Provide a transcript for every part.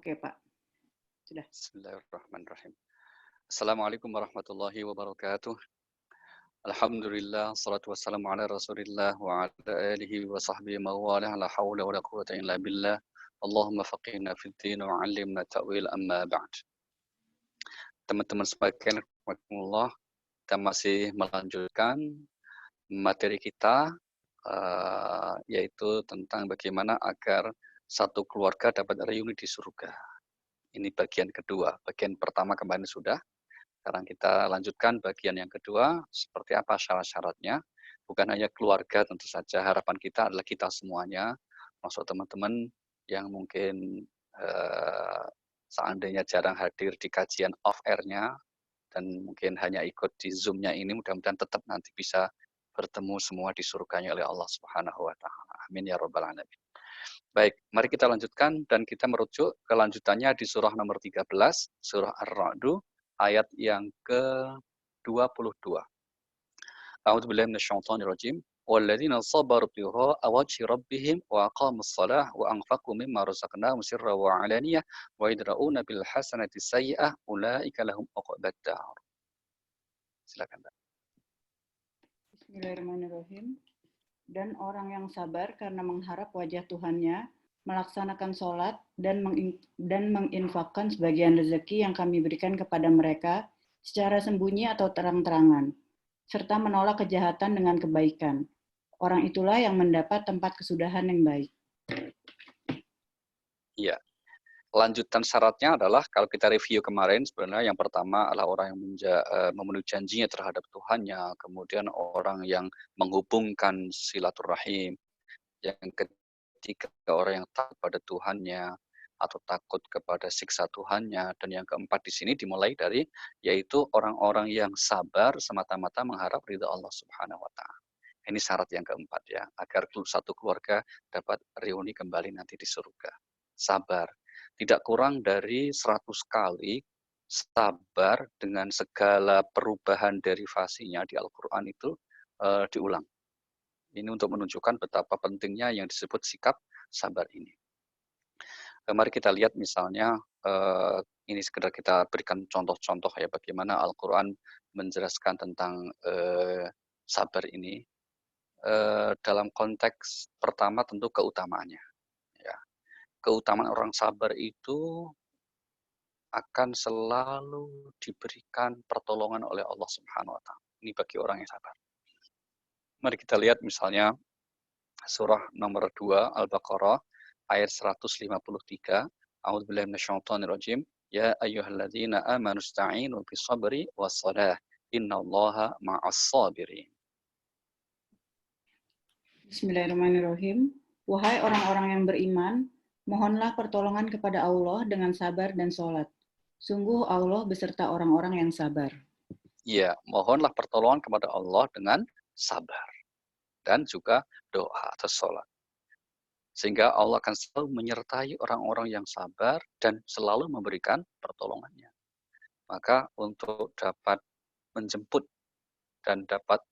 Oke, Pak. Sudah. Bismillahirrahmanirrahim. Assalamualaikum warahmatullahi wabarakatuh. Alhamdulillah, salatu wassalamu ala rasulillah wa ala alihi wa sahbihi mawalah, la hawla wa la quwata illa billah. Allahumma faqihna fid din wa 'allimna ta'wil amma ba'd. Teman-teman sekalian, rahmatullah, kita masih melanjutkan materi kita yaitu tentang bagaimana agar satu keluarga dapat reuni di surga. Ini bagian kedua. Bagian pertama kemarin sudah. Sekarang kita lanjutkan bagian yang kedua, seperti apa syarat-syaratnya. Bukan hanya keluarga tentu saja, harapan kita adalah kita semuanya, maksud teman-teman yang mungkin seandainya jarang hadir di kajian off-air-nya, dan mungkin hanya ikut di Zoom-nya ini, mudah-mudahan tetap nanti bisa bertemu semua di surganya oleh Allah Subhanahu wa Ta'ala. Amin ya Rabbal 'Alamin. Baik, mari kita lanjutkan dan kita merujuk kelanjutannya di surah nomor 13, surah Ar-Ra'd, ayat yang ke-22. A'udzubillahi minasyaitonirrajim. Walladzina sabaru ibtigha'a wajhi rabbihim wa aqamus shalah wa anfaqu mimma razaqnahum sirran wa 'alaniyah wa yadra'una bil hasanati sayyi'ah ulaika lahum 'uqbad dar. Silakan, Mbak. Bismillahirrahmanirrahim. Dan orang yang sabar karena mengharap wajah Tuhannya, melaksanakan sholat, dan menginfakkan sebagian rezeki yang kami berikan kepada mereka secara sembunyi atau terang-terangan, serta menolak kejahatan dengan kebaikan. Orang itulah yang mendapat tempat kesudahan yang baik. Iya. Lanjutan syaratnya adalah kalau kita review kemarin sebenarnya yang pertama adalah orang yang memenuhi janjinya terhadap Tuhannya, kemudian orang yang menghubungkan silaturahim, yang ketiga orang yang takut pada Tuhannya atau takut kepada siksa Tuhannya, dan yang keempat di sini dimulai dari yaitu orang-orang yang sabar semata-mata mengharap ridha Allah Subhanahu wa Ta'ala. Ini syarat yang keempat ya, agar satu keluarga dapat reuni kembali nanti di surga. Sabar. Tidak kurang dari 100 kali sabar dengan segala perubahan derivasinya di Al-Quran itu diulang. Ini untuk menunjukkan betapa pentingnya yang disebut sikap sabar ini. Mari kita lihat misalnya, ini sekedar kita berikan contoh-contoh ya bagaimana Al-Quran menjelaskan tentang sabar ini. Dalam konteks pertama tentu keutamaannya. Ya. Keutamaan orang sabar itu akan selalu diberikan pertolongan oleh Allah Subhanahu wa Ta'ala. Ini bagi orang yang sabar. Mari kita lihat misalnya surah nomor 2 Al-Baqarah ayat 153. A'udzubillahi minasyaitonirrajim. Ya ayyuhalladzina amanu ista'inu bis-sabri was-shalah. Innallaha ma'as sabirin. Bismillahirrahmanirrahim. Wahai orang-orang yang beriman, mohonlah pertolongan kepada Allah dengan sabar dan sholat. Sungguh Allah beserta orang-orang yang sabar. Ya, mohonlah pertolongan kepada Allah dengan sabar. Dan juga doa atau sholat. Sehingga Allah akan selalu menyertai orang-orang yang sabar dan selalu memberikan pertolongannya. Maka untuk dapat menjemput dan dapat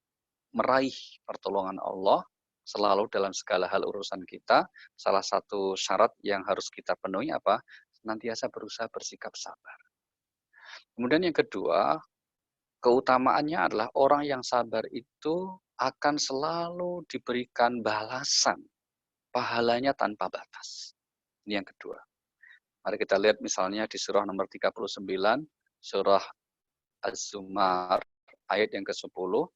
meraih pertolongan Allah selalu dalam segala hal urusan kita, salah satu syarat yang harus kita penuhi apa? Senantiasa berusaha bersikap sabar. Kemudian yang kedua, keutamaannya adalah orang yang sabar itu akan selalu diberikan balasan, pahalanya tanpa batas. Ini yang kedua. Mari kita lihat misalnya di surah nomor 39, surah Az-Zumar, ayat yang ke-10.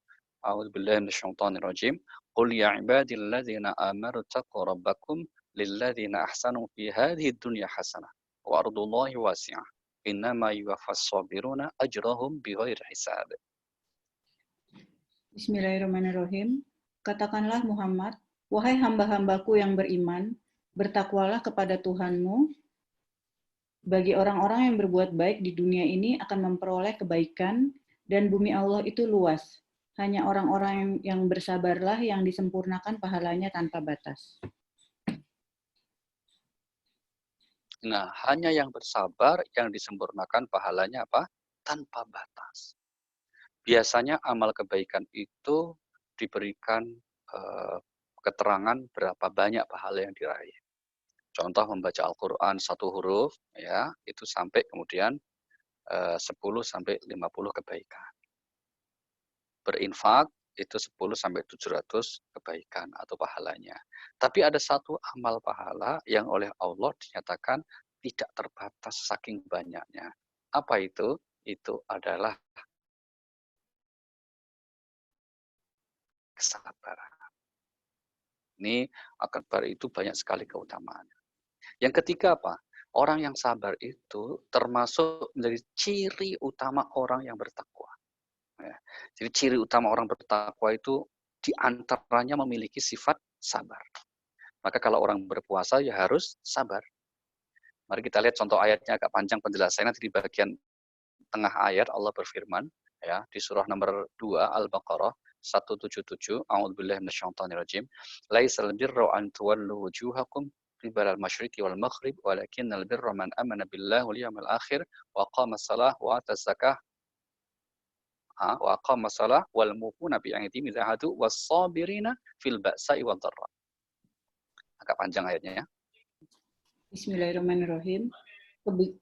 A'udzubillahi minasyaitonirrajim. Qul ya ibadilladzina amanu taqu rabbakum lilladzina ahsanu fi hadhihi dunya hasanah wa ardullahi wasi'ah. Innama yuwaffas sabiruna ajrahum bighairi hisab. Bismillahirrahmanirrahim. Katakanlah Muhammad, wahai hamba-hambaku yang beriman, bertakwalah kepada Tuhanmu. Bagi orang-orang yang berbuat baik di dunia ini akan memperoleh kebaikan, dan bumi Allah itu luas. Hanya orang-orang yang bersabarlah yang disempurnakan pahalanya tanpa batas. Nah, hanya yang bersabar yang disempurnakan pahalanya apa? Tanpa batas. Biasanya amal kebaikan itu diberikan keterangan berapa banyak pahala yang diraih. Contoh membaca Al-Qur'an 1 huruf ya, itu sampai kemudian 10 sampai 50 kebaikan. Berinfak itu 10 sampai 700 kebaikan atau pahalanya. Tapi ada satu amal pahala yang oleh Allah dinyatakan tidak terbatas saking banyaknya. Apa itu? Itu adalah kesabaran. Ini akbar itu banyak sekali keutamaannya. Yang ketiga apa? Orang yang sabar itu termasuk menjadi ciri utama orang yang bertakwa. Ya. Jadi ciri utama orang bertakwa itu diantaranya memiliki sifat sabar. Maka kalau orang berpuasa ya harus sabar. Mari kita lihat contoh ayatnya agak panjang penjelasannya nanti di bagian tengah ayat Allah berfirman ya di surah nomor 2 Al-Baqarah 177 A'udzubillahi minasyaitonirrajim laisal birra an tuwallu wujuhakum qibala al-masyriqi wal maghrib walakinnal birra man amana billahi wal yawmil akhir wa qama shalah wa ata zakah wa aqama shalah wal mufuna bi ahdihim idza hadu was sabirina fil ba'sa'i wad dharra. Agak panjang ayatnya ya. Bismillahirrahmanirrahim.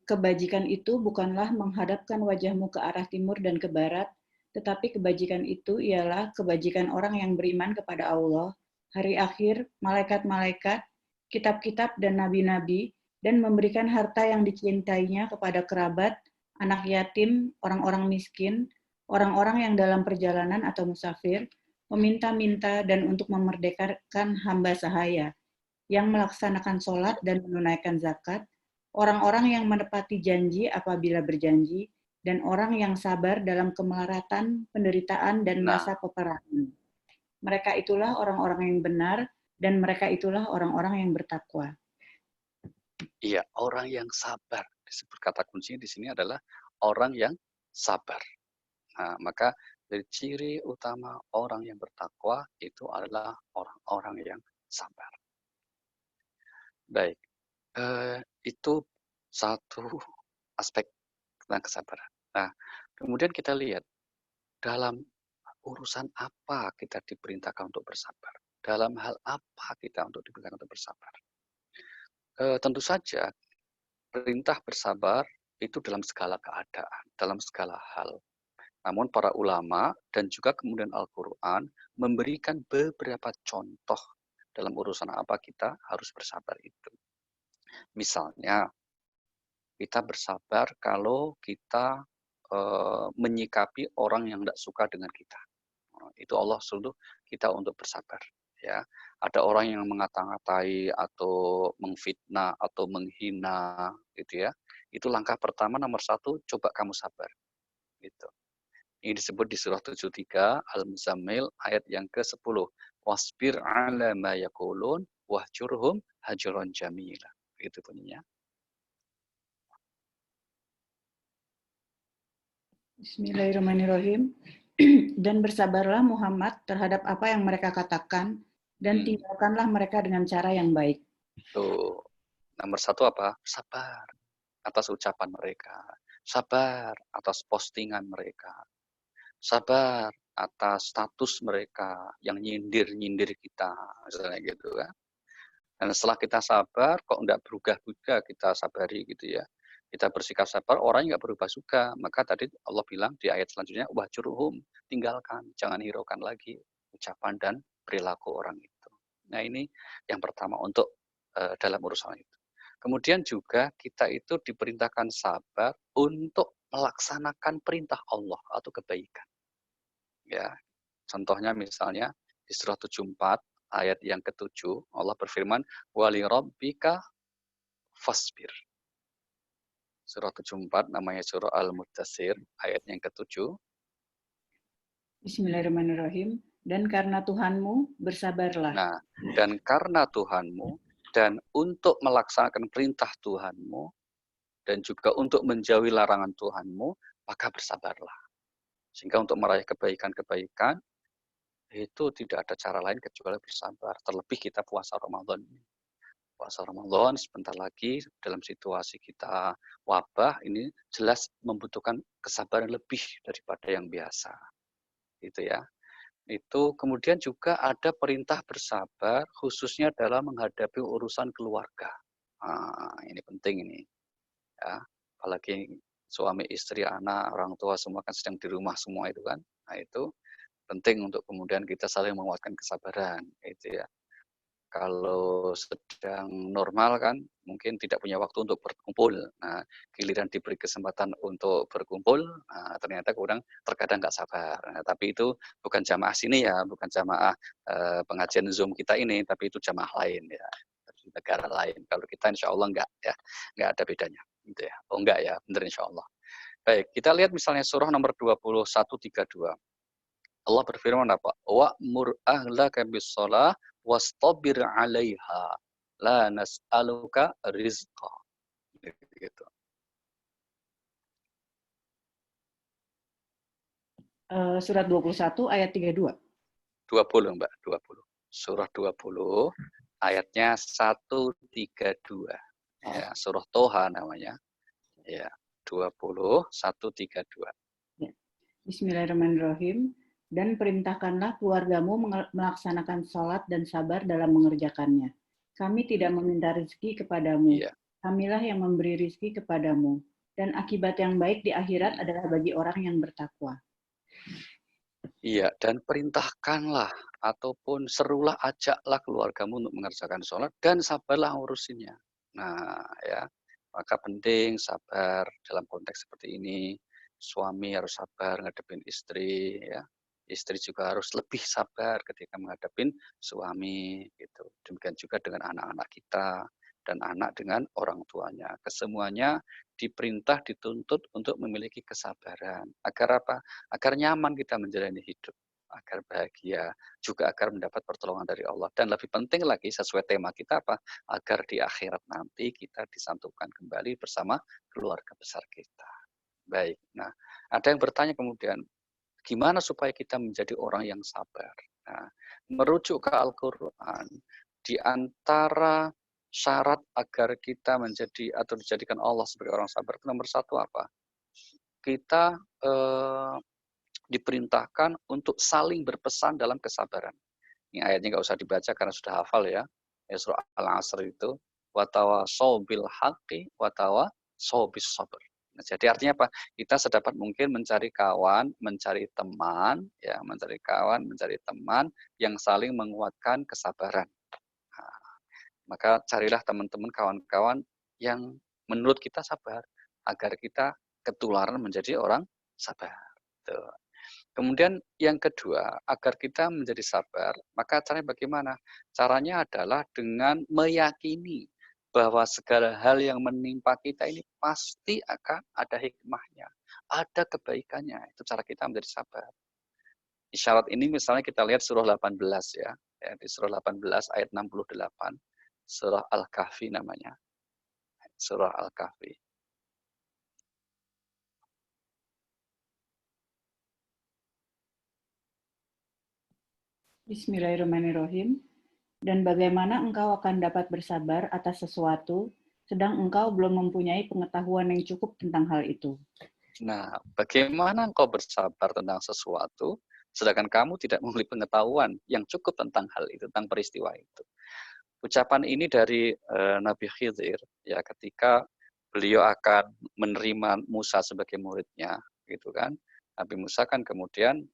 Kebajikan itu bukanlah menghadapkan wajahmu ke arah timur dan ke barat, tetapi kebajikan itu ialah kebajikan orang yang beriman kepada Allah, hari akhir, malaikat-malaikat, kitab-kitab dan nabi-nabi, dan memberikan harta yang dicintainya kepada kerabat, anak yatim, orang-orang miskin, orang-orang yang dalam perjalanan atau musafir, meminta-minta dan untuk memerdekakan hamba sahaya, yang melaksanakan sholat dan menunaikan zakat, orang-orang yang menepati janji apabila berjanji, dan orang yang sabar dalam kemelaratan, penderitaan, dan masa peperangan. Mereka itulah orang-orang yang benar, dan mereka itulah orang-orang yang bertakwa. Iya, orang yang sabar. Disebut kata kuncinya di sini adalah orang yang sabar. Nah, maka dari ciri utama orang yang bertakwa itu adalah orang-orang yang sabar. Baik, itu satu aspek tentang kesabaran. Nah, kemudian kita lihat dalam urusan apa kita diperintahkan untuk bersabar. Dalam hal apa kita untuk diperintahkan untuk bersabar. Tentu saja perintah bersabar itu dalam segala keadaan, dalam segala hal. Namun para ulama dan juga kemudian Al-Quran memberikan beberapa contoh dalam urusan apa kita harus bersabar itu. Misalnya, kita bersabar kalau kita menyikapi orang yang tidak suka dengan kita. Itu Allah suruh kita untuk bersabar. Ya, ada orang yang mengata-ngatai atau mengfitnah atau menghina, gitu ya. Itu langkah pertama nomor 1, coba kamu sabar. Gitu. Ini disebut di surah 73 Al-Muzammil ayat yang ke-10. Wasbir 'ala ma yaqulun wahjurhum hajran jamila. Begitu bunyinya. Bismillahirrahmanirrahim. Dan bersabarlah Muhammad terhadap apa yang mereka katakan, dan tinggalkanlah mereka dengan cara yang baik. Tuh. Nomor 1 apa? Sabar atas ucapan mereka. Sabar atas postingan mereka. Sabar atas status mereka yang nyindir-nyindir kita. Misalnya gitu kan. Dan setelah kita sabar, kok enggak berubah-ubah kita sabari gitu ya. Kita bersikap sabar, orang enggak berubah juga. Maka tadi Allah bilang di ayat selanjutnya, wahjurhum, tinggalkan, jangan hiraukan lagi ucapan dan perilaku orang itu. Nah ini yang pertama untuk dalam urusan itu. Kemudian juga kita itu diperintahkan sabar untuk melaksanakan perintah Allah atau kebaikan. Ya, contohnya misalnya di surah 74 ayat yang ke-7 Allah berfirman wali rabbika fasbir. Surah 74 namanya surah Al-Muddatsir ayat yang ke-7. Bismillahirrahmanirrahim. Dan karena Tuhanmu, bersabarlah. Nah, dan karena Tuhanmu dan untuk melaksanakan perintah Tuhanmu dan juga untuk menjauhi larangan Tuhanmu, maka bersabarlah. Sehingga untuk meraih kebaikan-kebaikan itu tidak ada cara lain kecuali bersabar. Terlebih kita puasa Ramadan. Puasa Ramadan sebentar lagi dalam situasi kita wabah ini jelas membutuhkan kesabaran lebih daripada yang biasa. Gitu ya. Itu kemudian juga ada perintah bersabar khususnya dalam menghadapi urusan keluarga. Ini penting ini, ya. Apalagi suami, istri, anak, orang tua semua kan sedang di rumah semua itu kan. Nah itu penting untuk kemudian kita saling menguatkan kesabaran, gitu ya. Kalau sedang normal kan mungkin tidak punya waktu untuk berkumpul. Nah, giliran diberi kesempatan untuk berkumpul, ternyata terkadang nggak sabar. Nah, tapi itu bukan jamaah sini ya, bukan jamaah pengajian Zoom kita ini, tapi itu jamaah lain ya, di negara lain. Kalau kita insya Allah nggak ya, nggak ada bedanya. Gitu ya. Oh enggak ya, benar insya Allah. Baik, kita lihat misalnya surah nomor 21:32. Allah berfirman apa? Wa'mur ahlaka bis-shalah wastabir 'alaiha. La nas'aluka rizqa. Gitu. Surat 21 ayat 32. 20, Mbak, 20. Surah 20 ayatnya 132. Ya, surah Toha namanya. Ya, 20 132. Ya. Bismillahirrahmanirrahim. Dan perintahkanlah keluargamu melaksanakan sholat dan sabar dalam mengerjakannya. Kami tidak meminta rezeki kepadamu. Iya. Kamilah yang memberi rezeki kepadamu. Dan akibat yang baik di akhirat adalah bagi orang yang bertakwa. Iya, dan perintahkanlah ataupun serulah, ajaklah keluargamu untuk mengerjakan sholat dan sabarlah ngurusinnya. Nah, ya, maka penting sabar dalam konteks seperti ini. Suami harus sabar ngadepin istri, ya. Istri juga harus lebih sabar ketika menghadapin suami, gitu. Demikian juga dengan anak-anak kita dan anak dengan orang tuanya. Kesemuanya diperintah, dituntut untuk memiliki kesabaran. Agar apa? Agar nyaman kita menjalani hidup, agar bahagia, juga agar mendapat pertolongan dari Allah. Dan lebih penting lagi sesuai tema kita apa? Agar di akhirat nanti kita disatukan kembali bersama keluarga besar kita. Baik, nah ada yang bertanya kemudian, gimana supaya kita menjadi orang yang sabar? Nah, merujuk ke Al-Quran, di antara syarat agar kita menjadi atau dijadikan Allah sebagai orang sabar, nomor satu apa? Kita diperintahkan untuk saling berpesan dalam kesabaran. Ini ayatnya nggak usah dibaca karena sudah hafal ya. Ya surah Al-Asr itu watawasau bil haqqi watawasau bis sabr. Nah, jadi artinya apa? Kita sedapat mungkin mencari kawan, mencari teman, ya, mencari kawan, mencari teman yang saling menguatkan kesabaran. Nah, maka carilah teman-teman, kawan-kawan yang menurut kita sabar agar kita ketularan menjadi orang sabar. Tuh. Kemudian yang kedua, agar kita menjadi sabar, maka caranya bagaimana? Caranya adalah dengan meyakini bahwa segala hal yang menimpa kita ini pasti akan ada hikmahnya, ada kebaikannya. Itu cara kita menjadi sabar. Isyarat ini misalnya kita lihat surah 18 ya. Di surah 18 ayat 68. Surah Al-Kahfi namanya. Surah Al-Kahfi. Bismillahirrahmanirrahim. Dan bagaimana engkau akan dapat bersabar atas sesuatu, sedang engkau belum mempunyai pengetahuan yang cukup tentang hal itu. Nah, bagaimana engkau bersabar tentang sesuatu, sedangkan kamu tidak memiliki pengetahuan yang cukup tentang hal itu, tentang peristiwa itu. Ucapan ini dari Nabi Khidir, ya, ketika beliau akan menerima Musa sebagai muridnya, gitu kan. Nabi Musa kan kemudian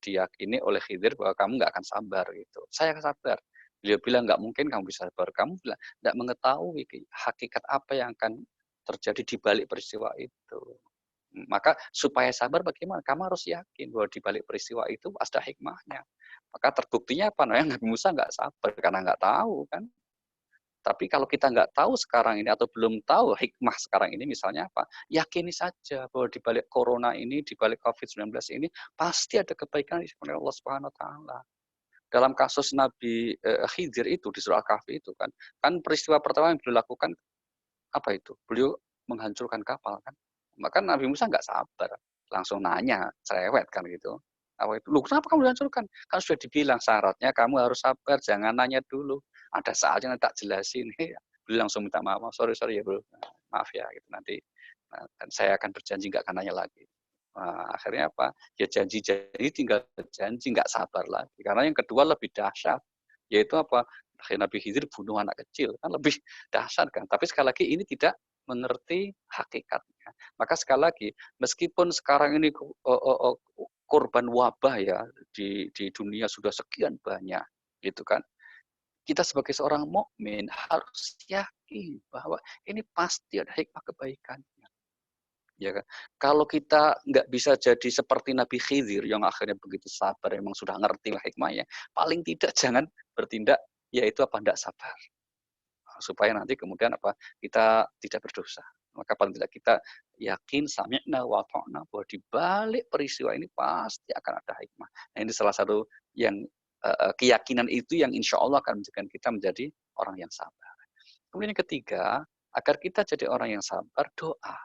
diyakini oleh Khidir bahwa kamu nggak akan sabar, gitu. Saya akan sabar. Beliau bilang nggak mungkin kamu bisa sabar. Kamu bilang nggak mengetahui hakikat apa yang akan terjadi di balik peristiwa itu. Maka supaya sabar bagaimana? Kamu harus yakin bahwa di balik peristiwa itu ada hikmahnya. Maka terbuktinya apa? Nah, Nabi Musa nggak sabar karena nggak tahu kan. Tapi kalau kita nggak tahu sekarang ini atau belum tahu hikmah sekarang ini misalnya apa? Yakini saja bahwa di balik corona ini, di balik COVID-19 ini pasti ada kebaikan dari Allah Subhanahu wa taala. Dalam kasus Nabi Khidir itu di surah Al-Kahfi itu kan peristiwa pertama yang beliau lakukan apa itu? Beliau menghancurkan kapal kan. Maka Nabi Musa nggak sabar, langsung nanya, cerewet kan gitu. Apa itu? Loh, kenapa kamu dihancurkan? Kan sudah dibilang syaratnya kamu harus sabar, jangan nanya dulu. Ada saatnya nanti tak jelasin. Beliau langsung minta maaf, sorry ya bro, maaf ya gitu nanti. Nah, dan saya akan berjanji nggak akan nanya lagi. Nah, akhirnya apa? Ya janji tinggal janji, nggak sabar lagi. Karena yang kedua lebih dahsyat, yaitu apa? Akhirnya Nabi Khidir bunuh anak kecil, kan lebih dahsyat kan. Tapi sekali lagi ini tidak mengerti hakikatnya. Maka sekali lagi, meskipun sekarang ini korban wabah ya di dunia sudah sekian banyak, gitu kan. Kita sebagai seorang mukmin harus yakin bahwa ini pasti ada hikmah kebaikannya. Ya kan? Kalau kita nggak bisa jadi seperti Nabi Khidir yang akhirnya begitu sabar, emang sudah ngerti lah hikmahnya. Paling tidak jangan bertindak yaitu apa enggak sabar. Supaya nanti kemudian apa kita tidak berdosa. Maka paling tidak kita yakin sami'na wa ta'na bahwa di balik peristiwa ini pasti akan ada hikmah. Nah, ini salah satu yang keyakinan itu yang insya Allah akan menjadikan kita menjadi orang yang sabar. Kemudian yang ketiga, agar kita jadi orang yang sabar, doa.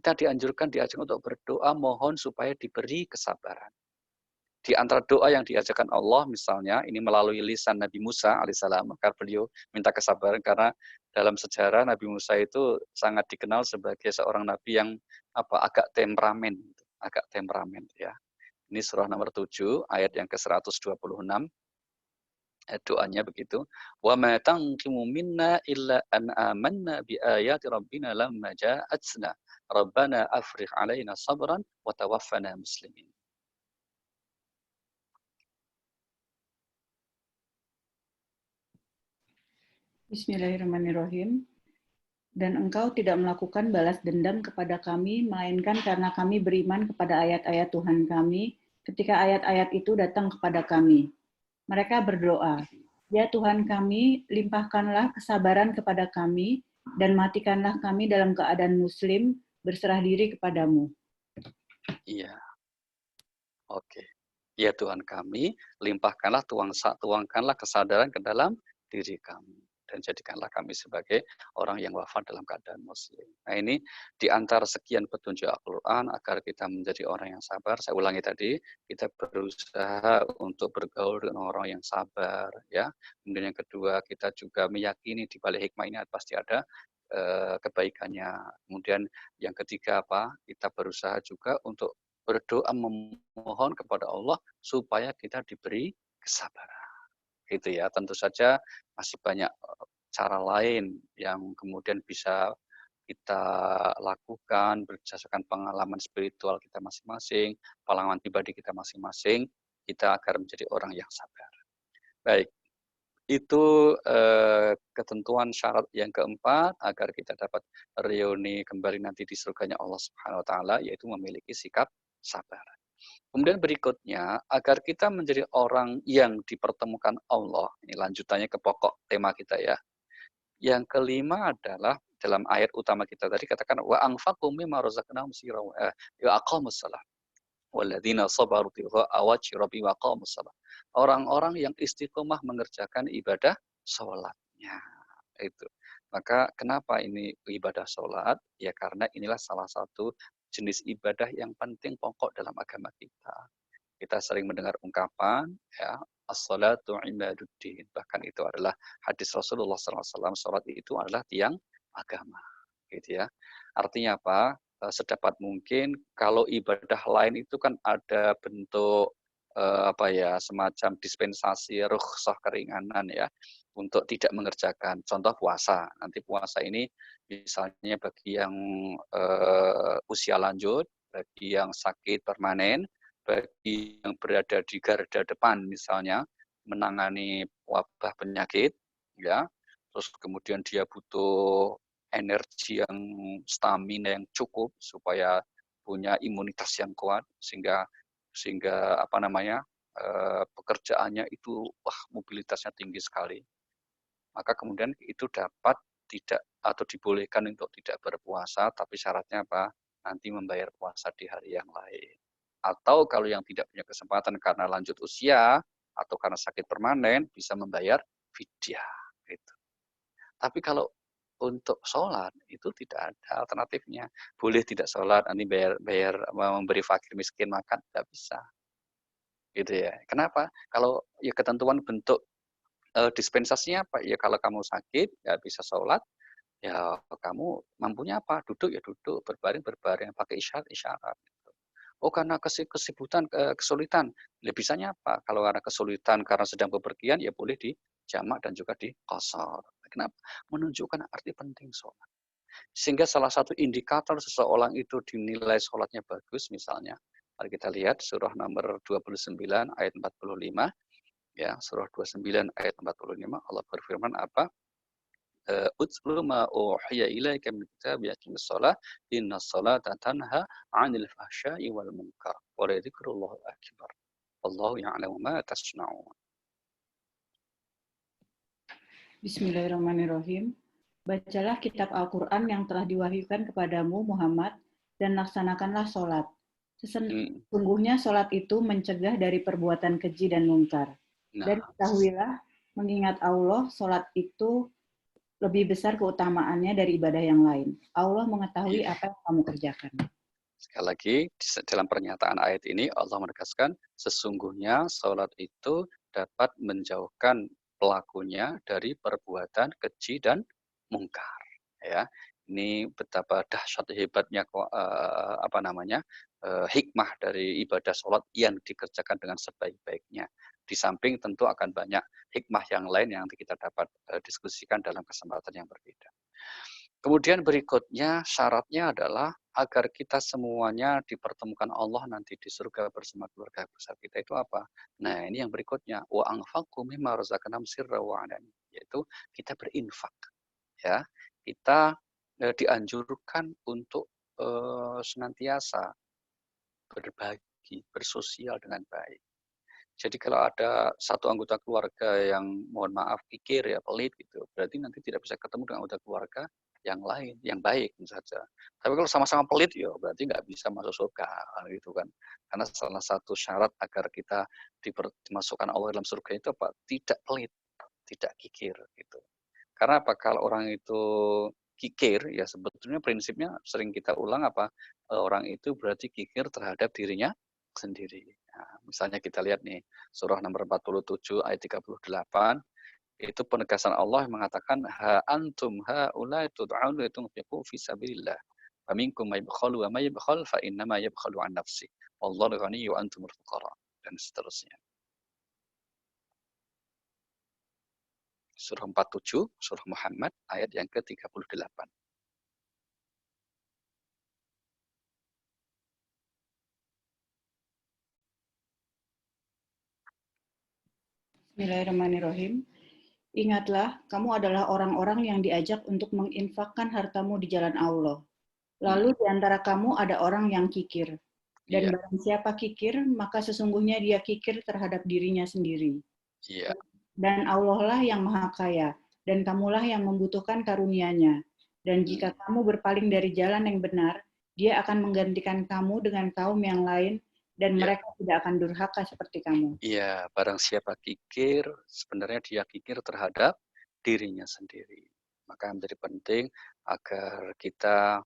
Kita diajarkan untuk berdoa, mohon supaya diberi kesabaran. Di antara doa yang diajarkan Allah misalnya, ini melalui lisan Nabi Musa alaihissalam, maka beliau minta kesabaran karena dalam sejarah Nabi Musa itu sangat dikenal sebagai seorang nabi yang agak temperamen ya. Ini surah nomor 7 ayat yang ke-126. Doanya begitu. Wa ma tanqimu minna illa an amanna bi ayati rabbina lamma ja'atsna. Rabbana afrigh alaina sabran wa tawaffana muslimin. Bismillahirrahmanirrahim. Dan engkau tidak melakukan balas dendam kepada kami, melainkan karena kami beriman kepada ayat-ayat Tuhan kami, ketika ayat-ayat itu datang kepada kami. Mereka berdoa, ya Tuhan kami, limpahkanlah kesabaran kepada kami, dan matikanlah kami dalam keadaan muslim, berserah diri kepadamu. Iya, oke. Ya Tuhan kami, limpahkanlah, tuangkanlah kesadaran ke dalam diri kami. Dan jadikanlah kami sebagai orang yang wafat dalam keadaan muslim. Nah ini di antara sekian petunjuk Al-Quran agar kita menjadi orang yang sabar. Saya ulangi tadi, kita berusaha untuk bergaul dengan orang yang sabar. Ya. Kemudian yang kedua, kita juga meyakini di balik hikmah ini pasti ada kebaikannya. Kemudian yang ketiga apa? Kita berusaha juga untuk berdoa memohon kepada Allah supaya kita diberi kesabaran. Gitu ya. Tentu saja masih banyak cara lain yang kemudian bisa kita lakukan berdasarkan pengalaman spiritual kita masing-masing, pengalaman pribadi kita masing-masing, kita agar menjadi orang yang sabar. Baik, itu ketentuan syarat yang keempat agar kita dapat reuni kembali nanti di surganya Allah Subhanahu wa taala, yaitu memiliki sikap sabar. Kemudian berikutnya, agar kita menjadi orang yang dipertemukan Allah. Ini lanjutannya ke pokok tema kita ya. Yang kelima adalah dalam ayat utama kita tadi katakan wa anfaqu mimma razaqnahum sirran wa aqamus shalah. Walladzina sabaru tigha'a wajhi rabbihim wa aqamus shalah. Orang-orang yang istiqomah mengerjakan ibadah salatnya. Itu. Maka kenapa ini ibadah salat? Ya karena inilah salah satu jenis ibadah yang penting pokok dalam agama kita. Kita sering mendengar ungkapan ya as-salatu imaduddin. Bahkan itu adalah hadis Rasulullah SAW. Salat itu adalah tiang agama. Gitu ya. Artinya apa? Sedapat mungkin kalau ibadah lain itu kan ada bentuk semacam dispensasi rukhsah keringanan ya untuk tidak mengerjakan. Contoh puasa. Nanti puasa ini misalnya bagi yang usia lanjut, bagi yang sakit permanen, bagi yang berada di garda depan misalnya menangani wabah penyakit ya. Terus kemudian dia butuh energi yang stamina yang cukup supaya punya imunitas yang kuat sehingga pekerjaannya itu mobilitasnya tinggi sekali. Maka kemudian itu dapat tidak atau dibolehkan untuk tidak berpuasa, tapi syaratnya apa? Nanti membayar puasa di hari yang lain. Atau kalau yang tidak punya kesempatan karena lanjut usia atau karena sakit permanen bisa membayar fidyah. Gitu. Tapi kalau untuk sholat itu tidak ada alternatifnya. Boleh tidak sholat, nanti bayar memberi fakir miskin makan, tidak bisa. Gitu ya. Kenapa? Kalau ya ketentuan bentuk dispensasinya apa? Ya kalau kamu sakit, ya bisa sholat, ya kamu mampunya apa? Duduk ya duduk, berbaring, pakai isyarat. Oh karena kesulitan, ya bisanya apa? Kalau karena kesulitan, karena sedang bepergian, ya boleh jamak dan juga di qashar. Kenapa? Menunjukkan arti penting sholat. Sehingga salah satu indikator seseorang itu dinilai sholatnya bagus misalnya. Mari kita lihat surah nomor 29 ayat 45. Ya, surah 29 ayat 45 Allah berfirman apa? Utlu ma uhiya ilaika min kitabi aqimis shalah innas salata tanha 'anil fahsya'i wal munkar wa la dzikrullahi akbar. Wallahu ya'lamu ma tasna'un. Bismillahirrahmanirrahim. Bacalah kitab Al-Quran yang telah diwahyukan kepadamu, Muhammad, dan laksanakanlah sholat. Sesungguhnya sholat itu mencegah dari perbuatan keji dan mungkar. Dan Nah, ketahuilah, mengingat Allah, sholat itu lebih besar keutamaannya dari ibadah yang lain. Allah mengetahui apa yang kamu kerjakan. sekali lagi, dalam pernyataan ayat ini Allah menegaskan, sesungguhnya sholat itu dapat menjauhkan pelakunya dari perbuatan keji dan mungkar. Ya, ini betapa dahsyat hebatnya hikmah dari ibadah sholat yang dikerjakan dengan sebaik-baiknya. Di samping tentu akan banyak hikmah yang lain yang nanti kita dapat diskusikan dalam kesempatan yang berbeda. Kemudian berikutnya syaratnya adalah agar kita semuanya dipertemukan Allah nanti di surga bersama keluarga besar kita itu apa? Nah, ini yang berikutnya, wa anfaqu mimma razaqnahum sirra wa alani, yaitu kita berinfak, ya. Kita dianjurkan untuk senantiasa berbagi, bersosial dengan baik. Jadi kalau ada satu anggota keluarga yang mohon maaf kikir ya, pelit gitu, berarti nanti tidak bisa ketemu dengan anggota keluarga yang lain, yang baik saja. Tapi kalau sama-sama pelit ya berarti nggak bisa masuk surga gitu kan. Karena salah satu syarat agar kita dimasukkan Allah dalam surga itu apa? Tidak pelit, tidak kikir gitu. Karena apa? Kalau orang itu kikir ya sebetulnya prinsipnya sering kita ulang apa? Orang itu berarti kikir terhadap dirinya sendiri. Nah, misalnya kita lihat nih surah nomor 47 ayat 38 itu penegasan Allah yang mengatakan ha antum haula'i tud'auna litunfiqu fi sabilillah faminkum may yabkhalu wa may yabkhal fa innama yabkhalu an nafsi wallahu ghaniyyu wa antumul fuqara dan seterusnya. Surah 47 surah Muhammad ayat yang ke-38. Bismillahirrahmanirrahim. Ingatlah, kamu adalah orang-orang yang diajak untuk menginfakkan hartamu di jalan Allah. Lalu di antara kamu ada orang yang kikir. Dan barang siapa kikir, maka sesungguhnya dia kikir terhadap dirinya sendiri. Iya. Dan Allah lah yang maha kaya, dan kamulah yang membutuhkan karunia-Nya. Dan jika kamu berpaling dari jalan yang benar, dia akan menggantikan kamu dengan kaum yang lain, dan mereka tidak akan durhaka seperti kamu. Iya, barang siapa kikir, sebenarnya dia kikir terhadap dirinya sendiri. Maka yang menjadi penting agar kita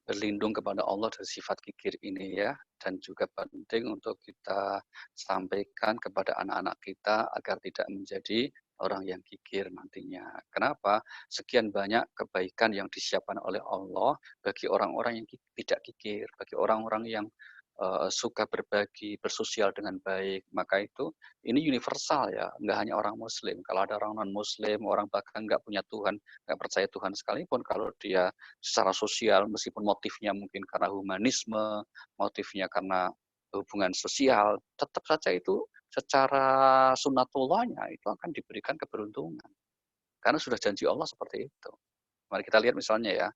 berlindung kepada Allah dari sifat kikir ini ya, dan juga penting untuk kita sampaikan kepada anak-anak kita agar tidak menjadi orang yang kikir nantinya. Kenapa? Sekian banyak kebaikan yang disiapkan oleh Allah bagi orang-orang yang tidak kikir, bagi orang-orang yang suka berbagi, bersosial dengan baik. Maka itu ini universal ya, nggak hanya orang Muslim. Kalau ada orang non Muslim, orang bahkan nggak punya Tuhan, nggak percaya Tuhan sekalipun, kalau dia secara sosial meskipun motifnya mungkin karena humanisme, motifnya karena hubungan sosial, tetap saja itu secara sunatullahnya itu akan diberikan keberuntungan. Karena sudah janji Allah seperti itu. Mari kita lihat misalnya ya,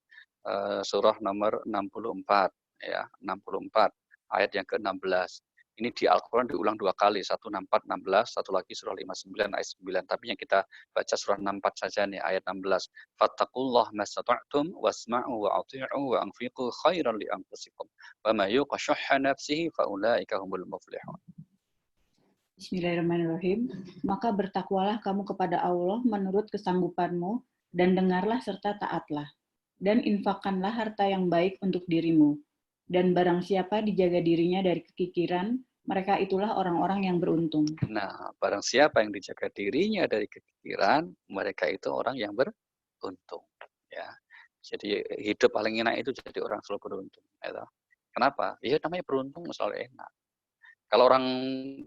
surah nomor 64 ya, 64 ayat yang ke-16. Ini di Al-Quran diulang 2 kali, satu 64, 16, satu lagi surah 59 ayat 9. Tapi yang kita baca surah 64 saja nih, ayat 16. Fattakullah mastata'tum wasma'u wa ati'u wa anfiqu khairan li anfusikum. Wa ma yuqa syuhha nafsihi faulaika humul muflihun. Bismillahirrahmanirrahim. Maka bertakwalah kamu kepada Allah menurut kesanggupanmu, dan dengarlah serta taatlah. Dan infakkanlah harta yang baik untuk dirimu. Dan barang siapa dijaga dirinya dari kekikiran, mereka itulah orang-orang yang beruntung. Nah, barang siapa yang dijaga dirinya dari kekikiran, mereka itu orang yang beruntung. Ya, jadi hidup paling enak itu jadi orang selalu beruntung. Ya. Kenapa? Ya namanya beruntung selalu enak. Kalau orang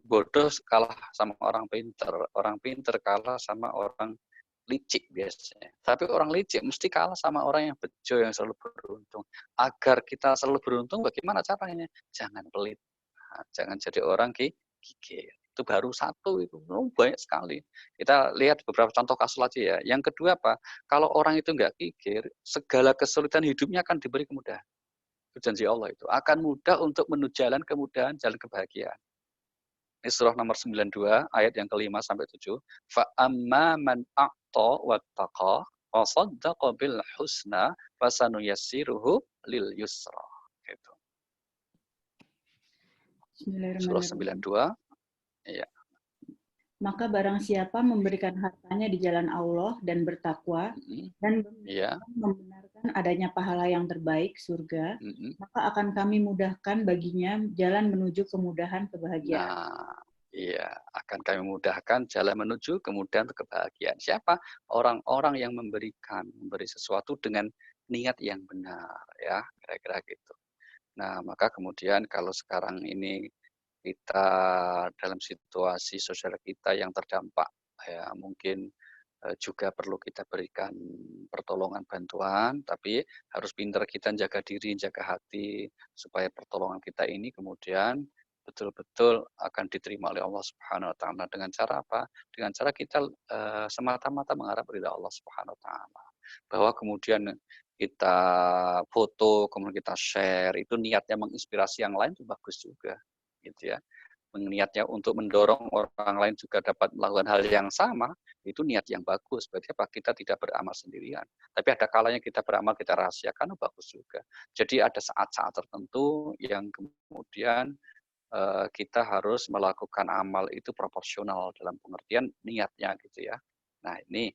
bodoh kalah sama orang pinter kalah sama orang licik biasanya. Tapi orang licik mesti kalah sama orang yang bejo, yang selalu beruntung. Agar kita selalu beruntung, bagaimana caranya? Jangan pelit. Nah, jangan jadi orang gigih. Itu baru satu itu. Banyak sekali. Kita lihat beberapa contoh kasus aja ya. Yang kedua apa? Kalau orang itu nggak gigir, segala kesulitan hidupnya akan diberi kemudahan. Itu janji Allah itu. Akan mudah untuk menuju jalan kemudahan, jalan kebahagiaan. Ini surah nomor 92 ayat yang kelima sampai 7. Fa amma man a'ta wattaqa wa saddaqa bil husna fasanuyassiruhu lil yusra. Gitu. Surah Bismillahirrahmanirrahim. 92. Ya. Maka barang siapa memberikan hartanya di jalan Allah dan bertakwa dan Ya. membenarkan adanya pahala yang terbaik, surga, maka akan kami mudahkan baginya jalan menuju kemudahan kebahagiaan. Nah, iya, akan kami mudahkan jalan menuju kemudahan kebahagiaan. Siapa? Orang-orang yang memberi sesuatu dengan niat yang benar, ya, kira-kira gitu. Nah, maka kemudian kalau sekarang ini kita dalam situasi sosial kita yang terdampak, ya mungkin juga perlu kita berikan pertolongan bantuan, tapi harus pintar kita jaga diri, jaga hati, supaya pertolongan kita ini kemudian betul-betul akan diterima oleh Allah Subhanahu wa taala. Dengan cara apa? Dengan cara kita semata-mata mengharap ridha Allah Subhanahu wa taala. Bahwa kemudian kita foto, kemudian kita share, itu niatnya menginspirasi yang lain itu bagus juga, gitu ya. Niatnya untuk mendorong orang lain juga dapat melakukan hal yang sama, itu niat yang bagus. Berarti apa? Kita tidak beramal sendirian. Tapi ada kalanya kita beramal, kita rahasiakan, bagus juga. Jadi ada saat-saat tertentu yang kemudian kita harus melakukan amal itu proporsional dalam pengertian niatnya gitu ya. Nah ini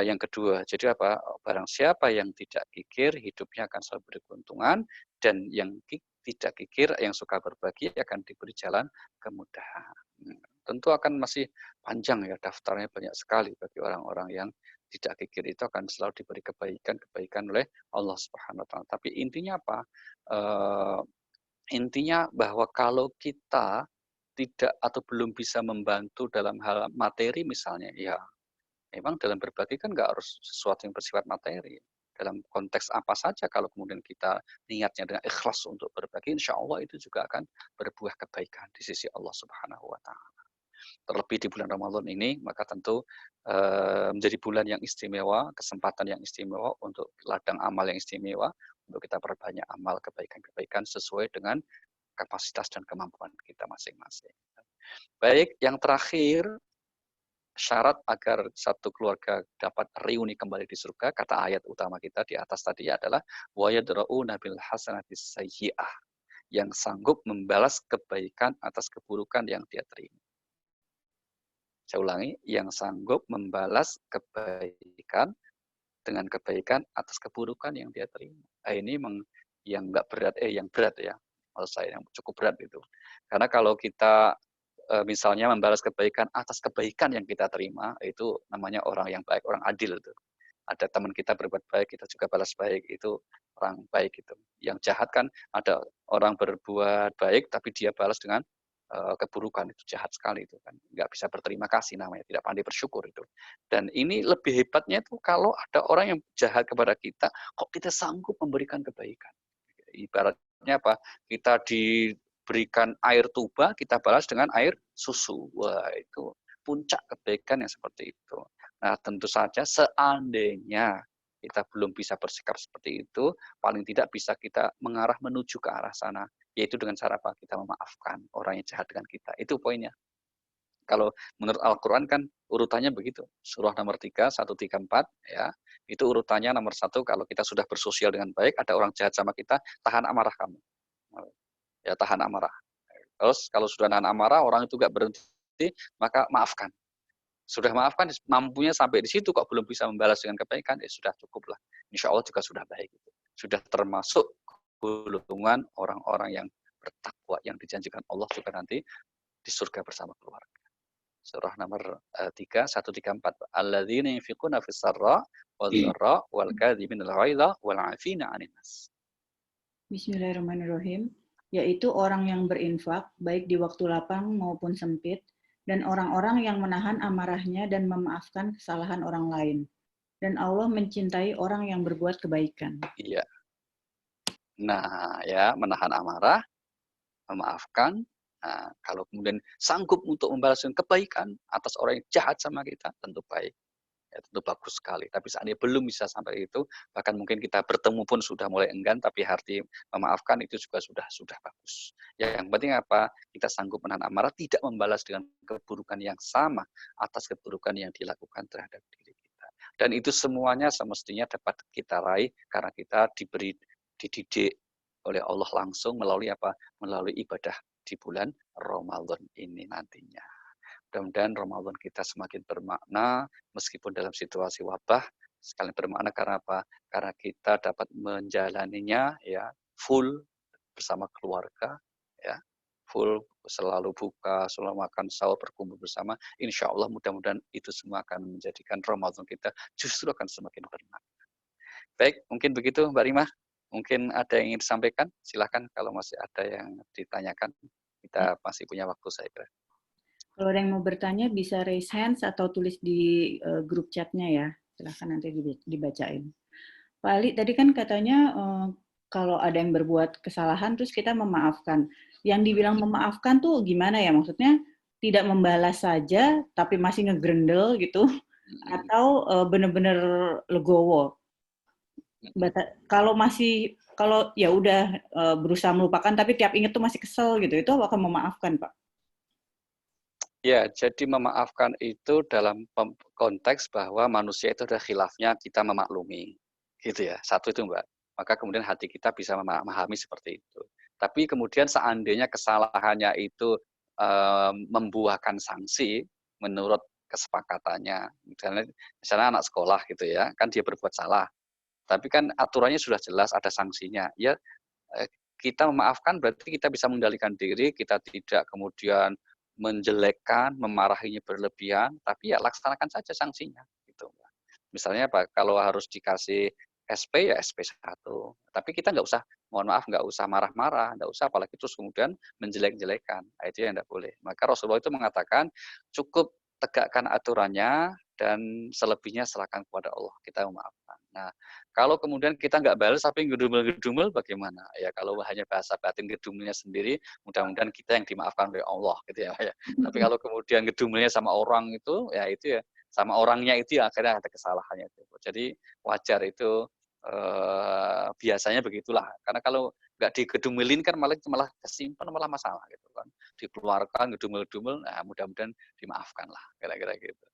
yang kedua. Jadi apa? Barang siapa yang tidak kikir, hidupnya akan selalu berkeuntungan, dan yang tidak kikir, yang suka berbagi akan diberi jalan kemudahan. Tentu akan masih panjang ya, daftarnya banyak sekali bagi orang-orang yang tidak kikir, itu akan selalu diberi kebaikan oleh Allah Subhanahu wa taala. Tapi intinya apa? Intinya bahwa kalau kita tidak atau belum bisa membantu dalam hal materi misalnya, ya memang dalam berbagi kan nggak harus sesuatu yang bersifat materi. Dalam konteks apa saja kalau kemudian kita niatnya dengan ikhlas untuk berbagi, insya Allah itu juga akan berbuah kebaikan di sisi Allah Subhanahu wa taala. Terlebih di bulan Ramadan ini, maka tentu menjadi bulan yang istimewa, kesempatan yang istimewa untuk ladang amal yang istimewa, untuk kita perbanyak amal kebaikan-kebaikan sesuai dengan kapasitas dan kemampuan kita masing-masing. Baik, yang terakhir, syarat agar satu keluarga dapat reuni kembali di surga, kata ayat utama kita di atas tadi adalah wa yadra'una bil hasanati sayyi'ah, yang sanggup membalas kebaikan atas keburukan yang dia terima. Saya ulangi, yang sanggup membalas kebaikan dengan kebaikan atas keburukan yang dia terima. Ini yang nggak berat, yang berat ya, maksud saya yang cukup berat itu. Karena kalau kita misalnya membalas kebaikan atas kebaikan yang kita terima, itu namanya orang yang baik, orang adil itu. Ada teman kita berbuat baik, kita juga balas baik, itu orang baik itu. Yang jahat kan ada orang berbuat baik tapi dia balas dengan keburukan, itu jahat sekali itu kan. Nggak bisa berterima kasih namanya, tidak pandai bersyukur itu. Dan ini lebih hebatnya itu kalau ada orang yang jahat kepada kita, kok kita sanggup memberikan kebaikan. Ibaratnya apa? Kita diberikan air tuba, kita balas dengan air susu. Wah, itu puncak kebaikan yang seperti itu. Nah, tentu saja seandainya kita belum bisa bersikap seperti itu, paling tidak bisa kita mengarah menuju ke arah sana, yaitu dengan cara apa? Kita memaafkan orang yang jahat dengan kita. Itu poinnya. Kalau menurut Al-Quran kan urutannya begitu. Surah nomor 3, 134, ya. Itu urutannya nomor 1, kalau kita sudah bersosial dengan baik, ada orang jahat sama kita, tahan amarah kamu. Ya, tahan amarah. Terus kalau sudah nahan amarah, orang itu nggak berhenti, maka maafkan. Sudah maafkan, mampunya sampai di situ kok belum bisa membalas dengan kebaikan, ya sudah cukuplah. Insya Allah juga sudah baik. Sudah termasuk golongan orang-orang yang bertakwa, yang dijanjikan Allah juga nanti di surga bersama keluarga. Surah nomor 3, 134. Alladzina yunfiquna fis sarra wal dharra wal kadhiminal ghaidha wal 'afina 'anil nas. Bismillahirrahmanirrahim. yaitu orang yang berinfak, baik di waktu lapang maupun sempit, dan orang-orang yang menahan amarahnya dan memaafkan kesalahan orang lain. Dan Allah mencintai orang yang berbuat kebaikan. Iya. Nah, ya, menahan amarah, memaafkan. Nah, kalau kemudian sanggup untuk membalaskan kebaikan atas orang yang jahat sama kita, tentu baik. Ya, tentu bagus sekali. Tapi seandainya belum bisa sampai itu, bahkan mungkin kita bertemu pun sudah mulai enggan, tapi hati memaafkan itu juga sudah bagus. Ya, yang penting apa? Kita sanggup menahan amarah, tidak membalas dengan keburukan yang sama atas keburukan yang dilakukan terhadap diri kita. Dan itu semuanya semestinya dapat kita raih karena kita dididik oleh Allah langsung melalui apa? Melalui ibadah di bulan Ramadan ini nantinya. Mudah-mudahan Ramadan kita semakin bermakna meskipun dalam situasi wabah, sekali bermakna karena apa? Karena kita dapat menjalaninya ya full bersama keluarga ya, full selalu buka, selalu makan sahur, berkumpul bersama. Insya Allah mudah-mudahan itu semua akan menjadikan Ramadan kita justru akan semakin bermakna. Baik, mungkin begitu Mbak Rima. Mungkin ada yang ingin disampaikan, silahkan kalau masih ada yang ditanyakan. Kita masih punya waktu saya kira. Kalau ada yang mau bertanya bisa raise hands atau tulis di grup chatnya ya. Silahkan nanti dibacain. Pak Ali, tadi kan katanya kalau ada yang berbuat kesalahan terus kita memaafkan. Yang dibilang memaafkan tuh gimana ya? Maksudnya tidak membalas saja tapi masih ngegrendel gitu atau benar-benar legowo? Kalau ya udah berusaha melupakan tapi tiap inget tuh masih kesel gitu, itu akan memaafkan, Pak? Ya, jadi memaafkan itu dalam konteks bahwa manusia itu ada khilafnya kita memaklumi. Gitu ya, satu itu Mbak. Maka kemudian hati kita bisa memahami seperti itu. Tapi kemudian seandainya kesalahannya itu membuahkan sanksi menurut kesepakatannya. Misalnya anak sekolah gitu ya, kan dia berbuat salah. Tapi kan aturannya sudah jelas ada sanksinya. Ya, kita memaafkan berarti kita bisa mengendalikan diri, kita tidak kemudian menjelekkan, memarahinya berlebihan, tapi ya laksanakan saja sanksinya gitu. Misalnya apa, kalau harus dikasih SP ya SP 1. Tapi kita nggak usah, mohon maaf, nggak usah marah-marah, nggak usah apalagi terus kemudian menjelek-jelekan. Nah, itu yang nggak boleh. Maka Rasulullah itu mengatakan cukup tegakkan aturannya dan selebihnya serahkan kepada Allah. Kita memaafkan. Nah, kalau kemudian kita nggak balas tapi ngedumel-ngedumel bagaimana? Ya kalau hanya bahasa batin gedumelnya sendiri, mudah-mudahan kita yang dimaafkan oleh Allah gitu ya. Tapi kalau kemudian gedumelnya sama orang itu, ya itu ya sama orangnya itu ya akhirnya ada kesalahannya itu. Jadi wajar itu biasanya begitulah. Karena kalau nggak digedumelin kan malah malah kesimpan malah masalah gitu kan. Dikeluarkan gedumel-gedumel, nah mudah-mudahan dimaafkan lah kira-kira gitu.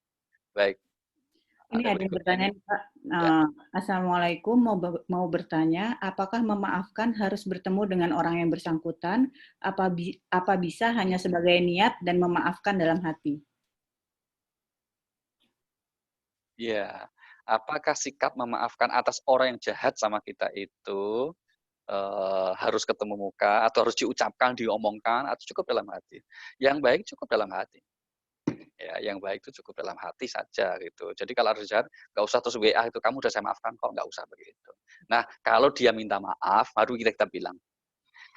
Baik, Ini ada ada yang berikutnya bertanya nih. nih, Pak. Ya. Assalamualaikum, mau bertanya, apakah memaafkan harus bertemu dengan orang yang bersangkutan? Apa bisa hanya sebagai niat dan memaafkan dalam hati? Ya, apakah sikap memaafkan atas orang yang jahat sama kita itu harus ketemu muka atau harus diucapkan, diomongkan atau cukup dalam hati? Yang baik cukup dalam hati. Ya, yang baik itu cukup dalam hati saja gitu. Jadi kalau harus jahat, nggak usah terus WA itu kamu udah saya maafkan kok, nggak usah begitu. Nah, kalau dia minta maaf, baru kita bilang.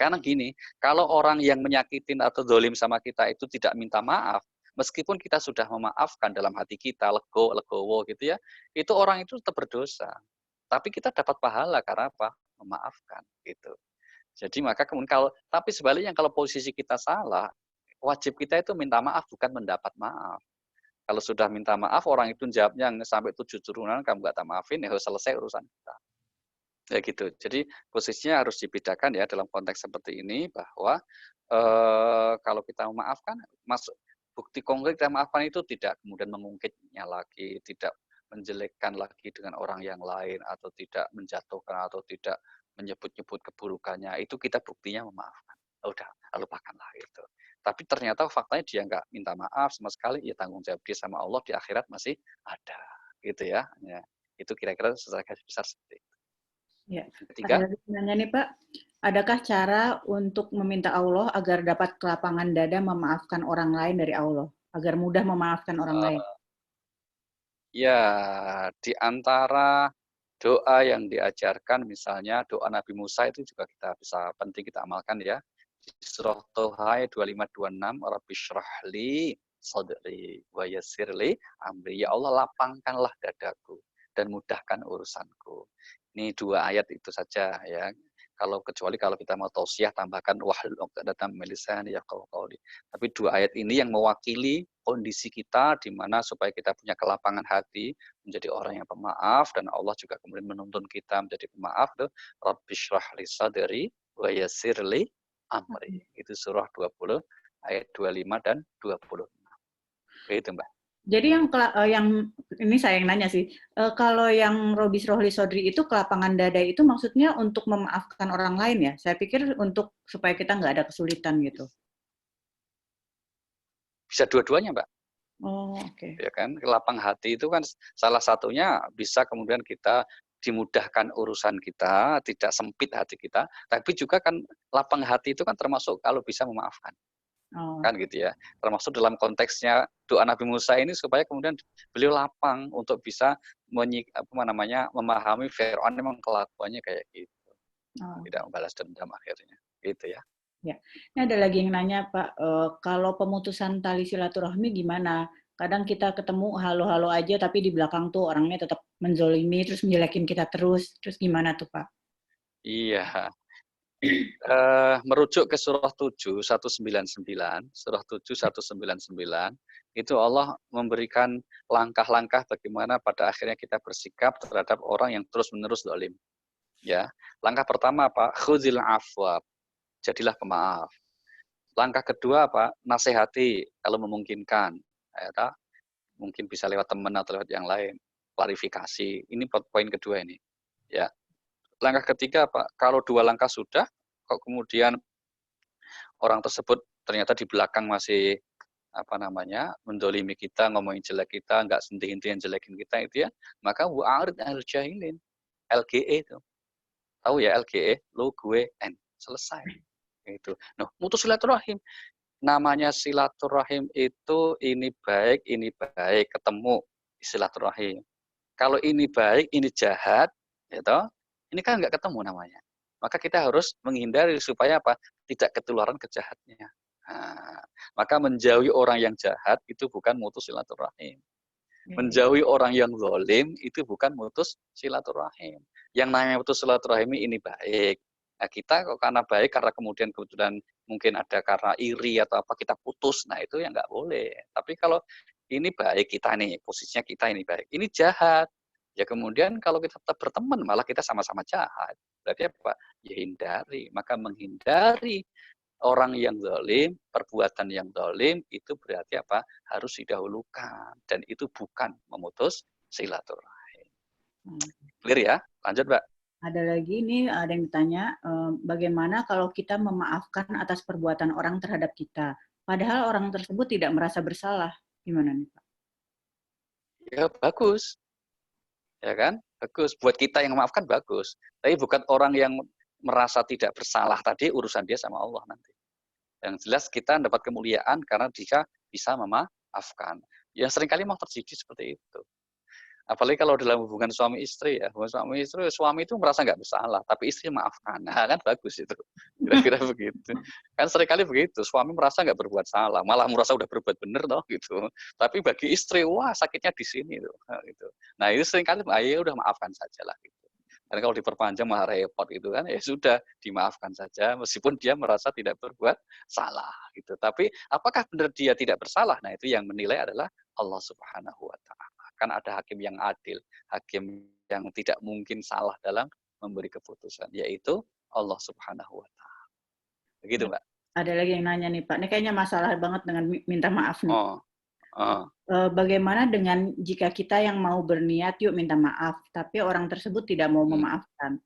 Karena gini, kalau orang yang menyakitin atau dolim sama kita itu tidak minta maaf, meskipun kita sudah memaafkan dalam hati kita, legowo gitu ya, itu orang itu tetap berdosa. Tapi kita dapat pahala karena apa? Memaafkan gitu. Jadi maka kemudian tapi sebaliknya kalau posisi kita salah, wajib kita itu minta maaf bukan mendapat maaf. Kalau sudah minta maaf orang itu jawabnya sampai 7 turunan kamu nggak tak maafin, ya selesai urusan kita. Ya gitu. Jadi posisinya harus dibedakan ya dalam konteks seperti ini bahwa kalau kita memaafkan, masuk bukti konkret kita maafkan itu tidak kemudian mengungkitnya lagi, tidak menjelekkan lagi dengan orang yang lain atau tidak menjatuhkan atau tidak menyebut-nyebut keburukannya. Itu kita buktinya memaafkan. Udah, lupakanlah itu. Tapi ternyata faktanya dia nggak minta maaf sama sekali, ya tanggung jawab dia sama Allah di akhirat masih ada, gitu ya. Ya itu kira-kira secara garis besar seperti itu. Ya, Yang ada ketiga, lagi nanya nih, Pak. Adakah cara untuk meminta Allah agar dapat kelapangan dada memaafkan orang lain dari Allah? Agar mudah memaafkan orang lain? ya di antara doa yang diajarkan misalnya doa Nabi Musa itu juga kita bisa penting kita amalkan ya. Surah Toha ayat 25-26, Rabbi syrahli sadri wa yassirli amri. Ya Allah, lapangkanlah dadaku dan mudahkan urusanku. Ini 2 ayat itu saja ya. Kecuali kalau kita mau tausiah, tambahkan wahlul 'uqdatam min lisani yafqahu qawli. Tapi 2 ayat ini yang mewakili kondisi kita di mana supaya kita punya kelapangan hati, menjadi orang yang pemaaf, dan Allah juga kemudian menuntun kita menjadi pemaaf tuh. Rabbi syrahli sadri wa yassirli amri. Itu surah 20 ayat 25 dan 26. Begitu, Mbak. Jadi yang ini saya yang nanya sih, kalau yang Robis Rohli Sodri itu kelapangan dada itu maksudnya untuk memaafkan orang lain ya? Saya pikir untuk supaya kita nggak ada kesulitan gitu. Bisa dua-duanya, Mbak. Oh, oke. Ya kan, lapang hati itu kan salah satunya bisa kemudian kita dimudahkan urusan kita, tidak sempit hati kita, tapi juga kan lapang hati itu kan termasuk kalau bisa memaafkan. Oh, Kan gitu ya. Termasuk dalam konteksnya doa Nabi Musa ini supaya kemudian beliau lapang untuk bisa memahami Firaun memang kelakuannya kayak gitu. oh. Tidak membalas dendam akhirnya. Gitu ya. Ya, ini ada lagi yang nanya Pak, kalau pemutusan tali silaturahmi gimana? Kadang kita ketemu halo-halo aja, tapi di belakang tuh orangnya tetap menzolimi, terus menjelekin kita terus gimana tuh Pak? Iya. Merujuk ke surah 7 199, surah 7 199, itu Allah memberikan langkah-langkah bagaimana pada akhirnya kita bersikap terhadap orang yang terus-menerus zalim. Ya. Langkah pertama apa? Khuzil afwa, jadilah pemaaf. Langkah kedua apa? Nasihati kalau memungkinkan. Ya, mungkin bisa lewat teman atau lewat yang lain. Klarifikasi. Ini poin kedua ini. Ya. Langkah ketiga apa? Kalau 2 langkah sudah, kok kemudian orang tersebut ternyata di belakang masih mendolimi kita, ngomongin jelek kita, nggak henti-hentian jelekin kita itu ya, maka wa'arid anil jahilin, LGE itu. Tahu ya LGE, lo gue N, selesai. Itu. Nah, mutus silaturahim. Namanya silaturahim itu ini baik, ketemu silaturahim. Kalau ini baik, ini jahat, gitu, ini kan nggak ketemu namanya. Maka kita harus menghindari supaya apa? Tidak ketularan kejahatnya. Nah, maka menjauhi orang yang jahat itu bukan mutus silaturahim. Menjauhi orang yang zalim itu bukan mutus silaturahim. Yang namanya mutus silaturahim ini baik. Nah, kita kok karena baik, karena kemudian kebetulan mungkin ada karena iri atau apa, kita putus. Nah, itu yang nggak boleh. Tapi kalau ini baik kita nih, posisinya kita ini baik. Ini jahat. Ya kemudian kalau kita tetap berteman, malah kita sama-sama jahat. Berarti apa? Ya hindari. Maka menghindari orang yang zalim, perbuatan yang zalim, itu berarti apa? Harus didahulukan. Dan itu bukan memutus silaturahim. Clear ya? Lanjut, Mbak. Ada lagi nih, ada yang ditanya, bagaimana kalau kita memaafkan atas perbuatan orang terhadap kita, padahal orang tersebut tidak merasa bersalah, gimana nih Pak? Ya bagus, ya kan? Bagus. Buat kita yang memaafkan bagus. Tapi bukan orang yang merasa tidak bersalah tadi, urusan dia sama Allah nanti. Yang jelas kita dapat kemuliaan karena dia bisa memaafkan. Ya seringkali memang terjadi seperti itu. Apalagi kalau dalam hubungan suami istri ya, suami itu merasa nggak bersalah, tapi istri maafkan, nah kan bagus itu, kira-kira begitu. Kan seringkali begitu, suami merasa nggak berbuat salah, malah merasa udah berbuat benar toh gitu. Tapi bagi istri, wah sakitnya di sini tuh, gitu. Nah itu seringkali, ya udah maafkan saja lah gitu. Karena kalau diperpanjang malah repot gitu kan, ya sudah dimaafkan saja, meskipun dia merasa tidak berbuat salah gitu. Tapi apakah benar dia tidak bersalah? Nah itu yang menilai adalah Allah Subhanahu Wa Taala. Kan ada hakim yang adil, hakim yang tidak mungkin salah dalam memberi keputusan, yaitu Allah Subhanahu Wa Taala. Begitu, Mbak. Ada lagi yang nanya nih Pak, ini kayaknya masalah banget dengan minta maaf nih. Bagaimana dengan jika kita yang mau berniat yuk minta maaf, tapi orang tersebut tidak mau memaafkan?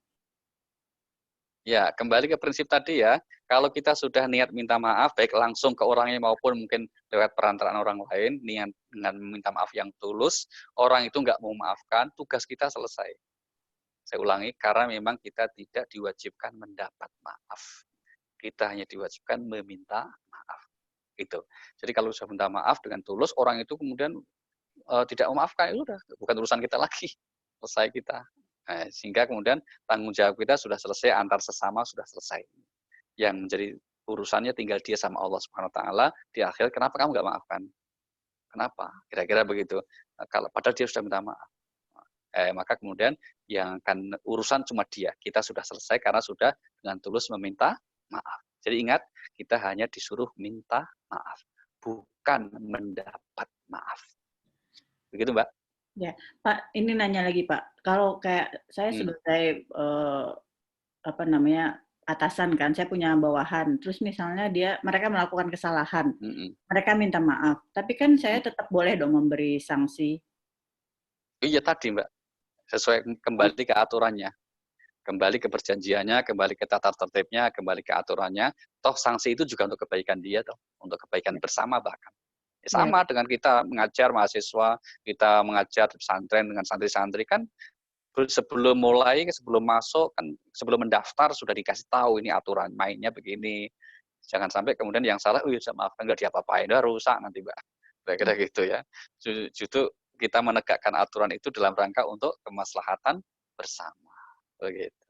Ya, kembali ke prinsip tadi ya, kalau kita sudah niat minta maaf, baik langsung ke orangnya maupun mungkin lewat perantaraan orang lain, niat dengan minta maaf yang tulus, orang itu nggak mau memaafkan, tugas kita selesai. Saya ulangi, karena memang kita tidak diwajibkan mendapat maaf. Kita hanya diwajibkan meminta maaf. Gitu. Jadi kalau sudah minta maaf dengan tulus, orang itu kemudian tidak memaafkan, itu udah bukan urusan kita lagi, selesai kita. Sehingga kemudian tanggung jawab kita sudah selesai, antar sesama sudah selesai. Yang menjadi urusannya tinggal dia sama Allah Subhanahu wa taala, di akhir kenapa kamu nggak maafkan? Kenapa? Kira-kira begitu. Kalau padahal dia sudah minta maaf. Maka kemudian yang akan urusan cuma dia. Kita sudah selesai karena sudah dengan tulus meminta maaf. Jadi ingat, kita hanya disuruh minta maaf, bukan mendapat maaf. Begitu, Mbak? Ya, Pak, ini nanya lagi, Pak. Kalau kayak saya Hmm. sebagai apa namanya, atasan kan, saya punya bawahan. Terus misalnya mereka melakukan kesalahan, Mm-mm. mereka minta maaf. Tapi kan saya Hmm. tetap boleh dong memberi sanksi. Iya tadi, Mbak. Sesuai kembali ke aturannya. Kembali ke perjanjiannya, kembali ke tata tertibnya, kembali ke aturannya. Toh sanksi itu juga untuk kebaikan dia, toh, untuk kebaikan bersama bahkan. Ya, Sama dengan kita mengajar mahasiswa, kita mengajar pesantren dengan santri-santri kan sebelum mulai, sebelum masuk kan, sebelum mendaftar sudah dikasih tahu ini aturan mainnya begini. Jangan sampai kemudian yang salah, oh ya maaf nggak diapa-apain, udah rusak nanti Mbak. Kira-kira gitu ya. Justru kita menegakkan aturan itu dalam rangka untuk kemaslahatan bersama. Begitu.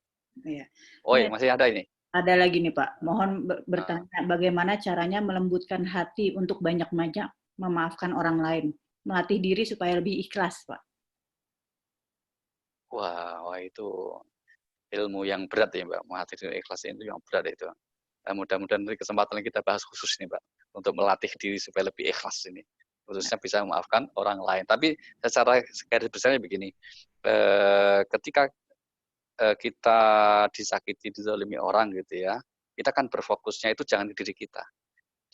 ya. Oh Ini ya, masih ada ini. ada lagi nih Pak, mohon Uh, bertanya bagaimana caranya melembutkan hati untuk banyak-banyak memaafkan orang lain, melatih diri supaya lebih ikhlas Pak. wah itu ilmu yang berat ya Mbak. Menghadapi ikhlas itu yang berat itu. Mudah-mudahan dari kesempatan kita bahas khusus nih Mbak, untuk melatih diri supaya lebih ikhlas ini. Khususnya bisa memaafkan orang lain. Tapi secara garis besarnya begini, ketika kita disakiti, dizalimi orang gitu ya, kita kan berfokusnya itu jangan ke diri kita.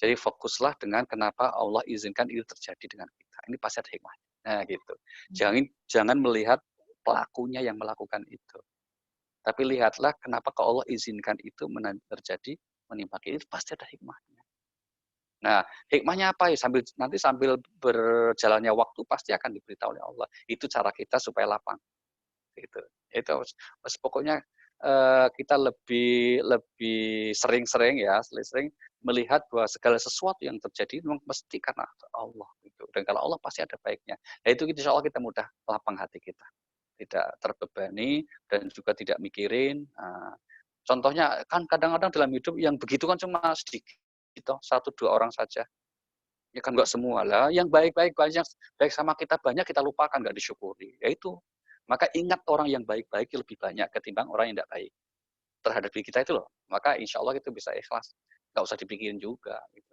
Jadi fokuslah dengan kenapa Allah izinkan itu terjadi dengan kita. Ini pasti ada hikmahnya. Nah gitu. Jangan melihat pelakunya yang melakukan itu. Tapi lihatlah kenapa Allah izinkan itu terjadi menimpa kita, itu pasti ada hikmahnya. Nah, hikmahnya apa ya? Sambil berjalannya waktu pasti akan diberitahu oleh Allah. Itu cara kita supaya lapang. Gitu. Itu pokoknya kita lebih lebih sering-sering ya, sering-sering melihat bahwa segala sesuatu yang terjadi memang mesti karena Allah gitu. Dan kalau Allah pasti ada baiknya. Nah, itu insya Allah kita mudah lapang hati kita. Tidak terbebani dan juga tidak mikirin. Contohnya kan kadang-kadang dalam hidup yang begitu kan cuma sedikit, gitu, 1-2 orang saja. Ya kan nggak semua lah. Yang baik-baik banyak, baik sama kita banyak kita lupakan, nggak disyukuri. Ya itu. Maka ingat orang yang baik-baik lebih banyak ketimbang orang yang tidak baik terhadap diri kita itu loh. Maka insya Allah itu bisa ikhlas. Nggak usah dipikirin juga. Gitu.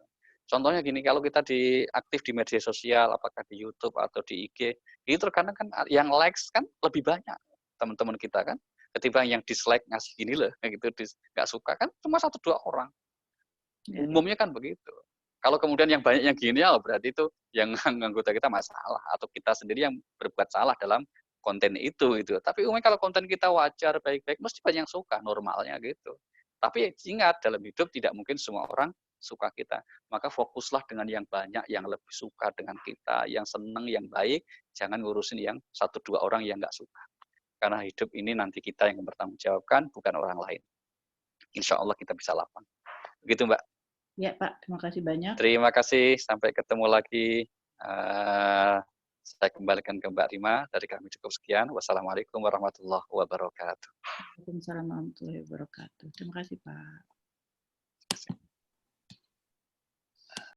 Contohnya gini, kalau kita aktif di media sosial, apakah di YouTube atau di IG, itu terkadang kan yang likes kan lebih banyak teman-teman kita kan, ketimbang yang dislike ngasih gini loh, gitu, nggak suka kan cuma 1-2 orang. Ya, Umumnya kan begitu. Kalau kemudian yang banyak yang gini, ya berarti itu yang anggota kita masalah atau kita sendiri yang berbuat salah dalam konten itu gitu. Tapi umumnya kalau konten kita wajar, baik-baik, mesti banyak yang suka normalnya gitu. Tapi ingat dalam hidup tidak mungkin semua orang suka kita. Maka fokuslah dengan yang banyak, yang lebih suka dengan kita, yang seneng, yang baik. Jangan ngurusin yang 1-2 orang yang nggak suka. Karena hidup ini nanti kita yang mempertanggungjawabkan, bukan orang lain. Insya Allah kita bisa lapang. Begitu Mbak. ya Pak, terima kasih banyak. Terima kasih, sampai ketemu lagi. Saya kembalikan ke Mbak Rima, dari kami cukup sekian. Wassalamualaikum warahmatullahi wabarakatuh. Waalaikumsalam warahmatullahi wabarakatuh. Terima kasih Pak.